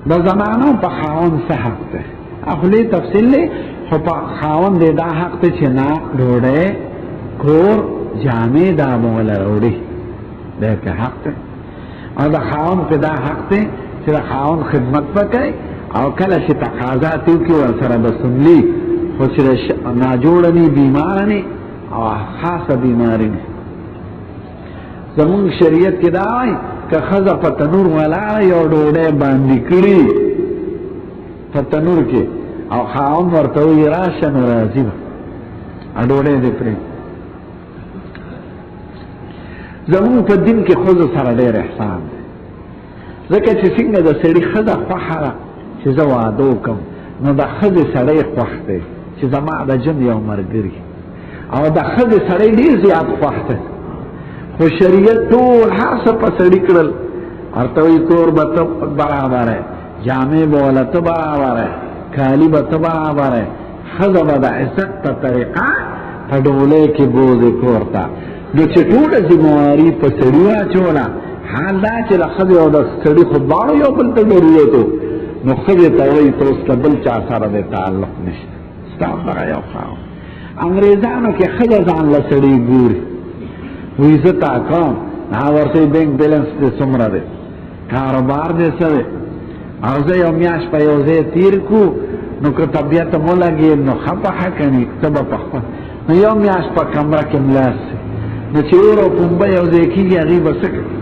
دا زنانو په خاوند څه حق دی اخلی تفصیل دی خو په خاوند دی دا حق دی چې نه ډوډۍ کور جامې دا مولا وروړي دا په حق دی او دا خاوند په دا حق دی چې دا خاوند خدمت وکړي او کله چې تقاضا تیو کې ورسره بسنلی خو چې ناجوړني بیمارني او خاصه بیماری نه زمون شریعت کې دا وایي که ښځه په تنور ولاړه یو ډوډۍ باندې کړي په تنور کې او خاوند ورته وایي راشه نو راځي به ډوډۍ دې پرې زمون په دین کې ښځو سره ډېر احسان دی ځکه چې څنګه د سړي ښځه خوښه ده چې زه واده وکړم نو د ښځې سړی خوښ دی چې زما د ژوند یو ملګري او د ښځې سړی ډېر زیات خوښ دی خو شریعت ټول هر څه په سړي کړل ورته وایي کور به ته برابره جامې به وله ته برابره کالي به ته برابره ښځه به د عزت په طریقه په ډولۍ کې بوځې کور ته نو چې ټوله ذمواري په سړي واچوله حال دا چې د ښځې او د سړي خو دواړو یو بل ته ضرورت و نو ښځې ته وایي ته اوس که بل چا سره د تعلق نشته ستا دغه یو خاوند انګریزانو کې ښځه ځان له سړي ګوري وایي زه تا کوم هغه ورته وایي بینک بیلنس دې څومره دی کاروبار دې څه دی او زه یو میاشت په یو ځای تېر کړو نو که طبیعت مو لګېد نو ښه پخه کني ته به په خپل نو یو میاشت په کمره کې ملاست نو چې اور او پنبه یو ځای کېږي هغې به څه کوي